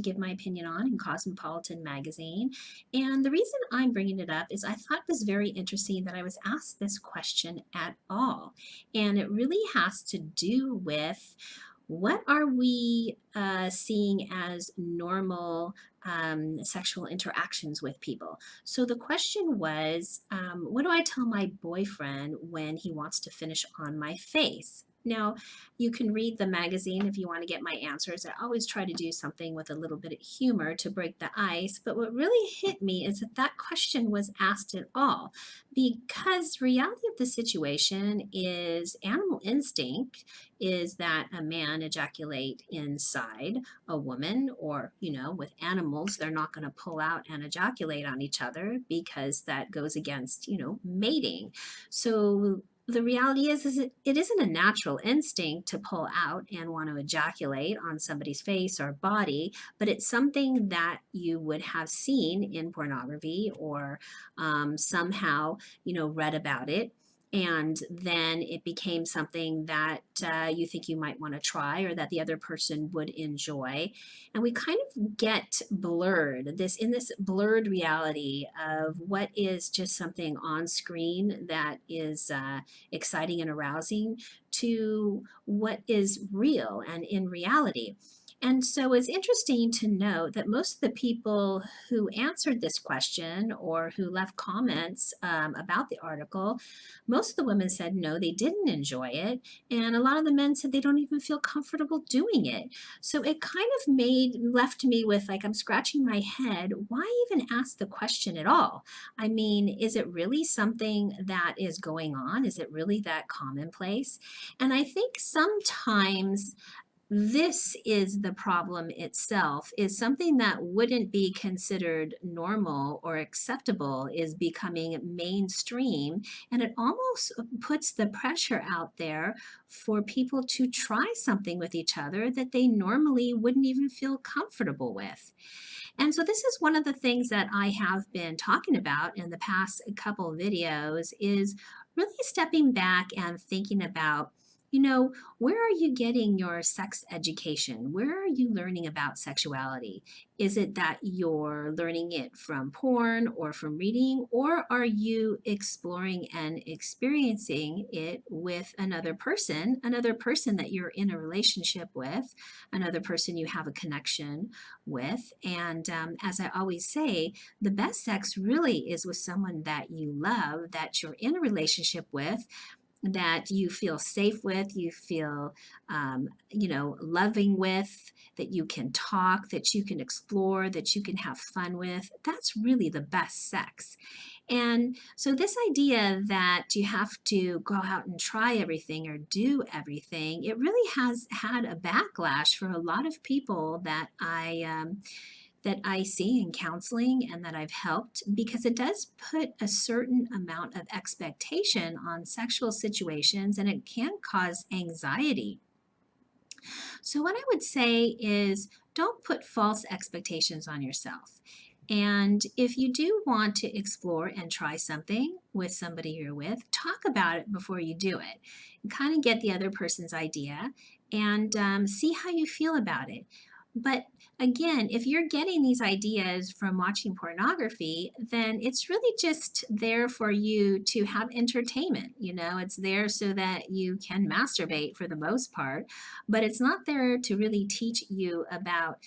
give my opinion on in Cosmopolitan Magazine. And the reason I'm bringing it up is I thought it was very interesting that I was asked this question at all. And it really has to do with what are we seeing as normal sexual interactions with people? So the question was, what do I tell my boyfriend when he wants to finish on my face? Now, you can read the magazine if you want to get my answers. I always try to do something with a little bit of humor to break the ice. But what really hit me is that that question was asked at all because reality of the situation is animal instinct is that a man ejaculate inside a woman, or with animals they're not going to pull out and ejaculate on each other because that goes against mating. So the reality is it isn't a natural instinct to pull out and want to ejaculate on somebody's face or body, but it's something that you would have seen in pornography or somehow read about it, and then it became something that you think you might want to try or that the other person would enjoy. And we kind of get blurred in this blurred reality of what is just something on screen that is exciting and arousing to what is real and in reality. And so it's interesting to note that most of the people who answered this question or who left comments about the article, most of the women said no, they didn't enjoy it. And a lot of the men said they don't even feel comfortable doing it. So it kind of left me with like, I'm scratching my head. Why even ask the question at all? I mean, is it really something that is going on? Is it really that commonplace? And I think sometimes this is the problem itself, is something that wouldn't be considered normal or acceptable is becoming mainstream, and it almost puts the pressure out there for people to try something with each other that they normally wouldn't even feel comfortable with. And so this is one of the things that I have been talking about in the past couple videos, is really stepping back and thinking about, where are you getting your sex education? Where are you learning about sexuality? Is it that you're learning it from porn or from reading, or are you exploring and experiencing it with another person that you're in a relationship with, another person you have a connection with? And as I always say, the best sex really is with someone that you love, that you're in a relationship with, that you feel safe with, you feel, loving with, that you can talk, that you can explore, that you can have fun with. That's really the best sex. And so this idea that you have to go out and try everything or do everything, it really has had a backlash for a lot of people that I see in counseling and that I've helped, because it does put a certain amount of expectation on sexual situations and it can cause anxiety. So, what I would say is don't put false expectations on yourself. And if you do want to explore and try something with somebody you're with, talk about it before you do it. And kind of get the other person's idea and see how you feel about it. But again, if you're getting these ideas from watching pornography, then it's really just there for you to have entertainment. It's there so that you can masturbate for the most part, but it's not there to really teach you about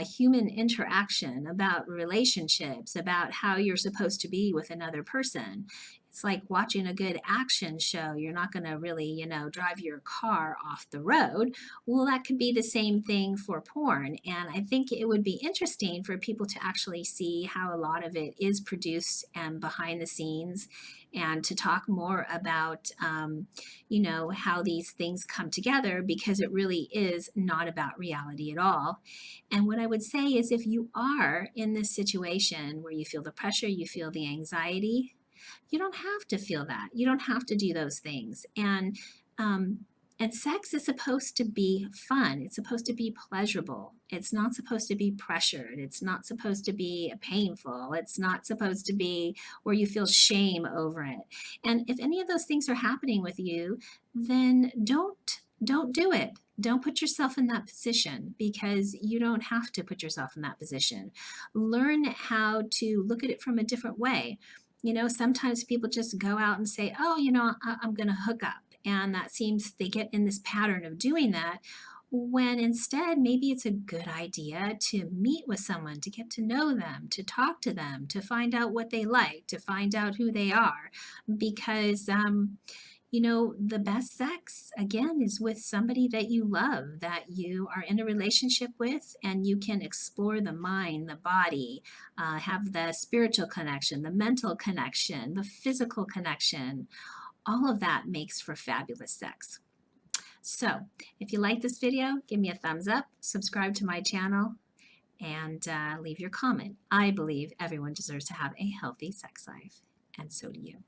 human interaction, about relationships, about how you're supposed to be with another person. It's like watching a good action show. You're not going to really, drive your car off the road. Well, that could be the same thing for porn. And I think it would be interesting for people to actually see how a lot of it is produced and behind the scenes, and to talk more about, how these things come together, because it really is not about reality at all. And what I would say is, if you are in this situation where you feel the pressure, you feel the anxiety, you don't have to feel that. You don't have to do those things. Um, and sex is supposed to be fun. It's supposed to be pleasurable. It's not supposed to be pressured. It's not supposed to be painful. It's not supposed to be where you feel shame over it. And if any of those things are happening with you, then don't don't do it. Don't put yourself in that position because you don't have to put yourself in that position. Learn how to look at it from a different way. Sometimes people just go out and say, oh, I'm going to hook up. And that seems they get in this pattern of doing that. When instead, maybe it's a good idea to meet with someone, to get to know them, to talk to them, to find out what they like, to find out who they are. Because the best sex, again, is with somebody that you love, that you are in a relationship with, and you can explore the mind, the body, have the spiritual connection, the mental connection, the physical connection. All of that makes for fabulous sex. So, if you like this video, give me a thumbs up, subscribe to my channel, and leave your comment. I believe everyone deserves to have a healthy sex life, and so do you.